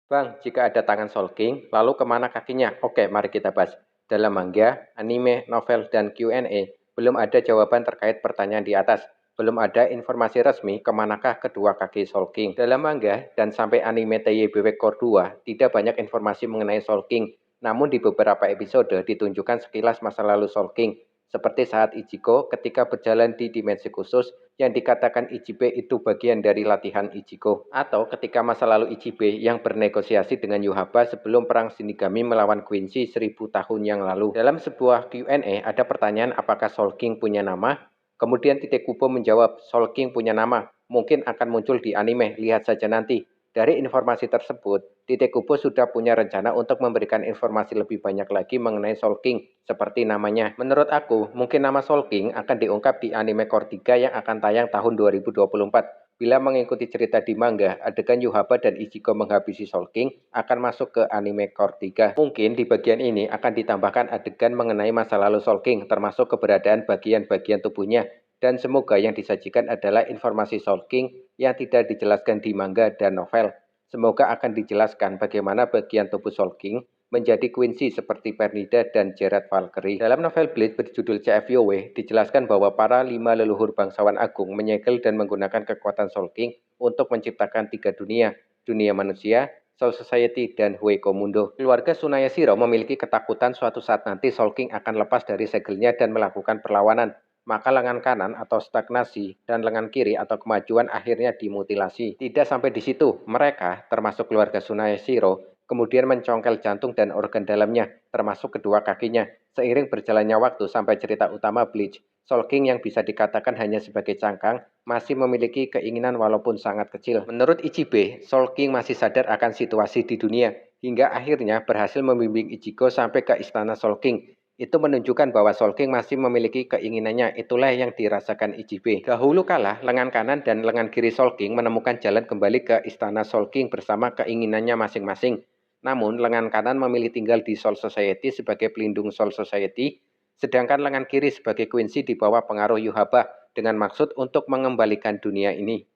Bang, jika ada tangan Soul King, lalu kemana kakinya? Oke, mari kita bahas. Dalam manga, anime, novel, dan Q&A, belum ada jawaban terkait pertanyaan di atas. Belum ada informasi resmi kemanakah kedua kaki Soul King. Dalam manga dan sampai anime TYBW Core 2, tidak banyak informasi mengenai Soul King. Namun di beberapa episode ditunjukkan sekilas masa lalu Soul King. Seperti saat Ichigo ketika berjalan di dimensi khusus yang dikatakan Ichibe itu bagian dari latihan Ichigo. Atau ketika masa lalu Ichibe yang bernegosiasi dengan Yhwach sebelum perang Shinigami melawan Quincy 1000 tahun yang lalu. Dalam sebuah Q&A ada pertanyaan apakah Soul King punya nama? Kemudian Tite Kubo menjawab, Soul King punya nama. Mungkin akan muncul di anime, lihat saja nanti. Dari informasi tersebut, Tite Kubo sudah punya rencana untuk memberikan informasi lebih banyak lagi mengenai Soul King, seperti namanya. Menurut aku, mungkin nama Soul King akan diungkap di anime Core 3 yang akan tayang tahun 2024. Bila mengikuti cerita di manga, adegan Yhwach dan Ichigo menghabisi Soul King akan masuk ke anime Core 3. Mungkin di bagian ini akan ditambahkan adegan mengenai masa lalu Soul King, termasuk keberadaan bagian-bagian tubuhnya. Dan semoga yang disajikan adalah informasi Soul King yang tidak dijelaskan di manga dan novel. Semoga akan dijelaskan bagaimana bagian tubuh Soul King menjadi Quincy seperti Pernida dan Gerard Valkyrie. Dalam novel Bleach berjudul CFYOW, dijelaskan bahwa para 5 leluhur bangsawan agung menyegel dan menggunakan kekuatan Soul King untuk menciptakan 3 dunia, dunia manusia, Soul Society, dan Hueco Mundo. Keluarga Tsunaya Shiro memiliki ketakutan suatu saat nanti Soul King akan lepas dari segelnya dan melakukan perlawanan. Maka lengan kanan atau stagnasi dan lengan kiri atau kemajuan akhirnya dimutilasi. Tidak sampai di situ, mereka, termasuk keluarga Tsunaya Shiro, kemudian mencongkel jantung dan organ dalamnya, termasuk kedua kakinya. Seiring berjalannya waktu sampai cerita utama Bleach, Soul King yang bisa dikatakan hanya sebagai cangkang, masih memiliki keinginan walaupun sangat kecil. Menurut Ichibe, Soul King masih sadar akan situasi di dunia, hingga akhirnya berhasil membimbing Ichigo sampai ke istana Soul King. Itu menunjukkan bahwa Soul King masih memiliki keinginannya, itulah yang dirasakan Ichibe. Dahulu kala, lengan kanan dan lengan kiri Soul King menemukan jalan kembali ke istana Soul King bersama keinginannya masing-masing. Namun, lengan kanan memilih tinggal di Soul Society sebagai pelindung Soul Society, sedangkan lengan kiri sebagai Quincy di bawah pengaruh Yhwach dengan maksud untuk mengembalikan dunia ini.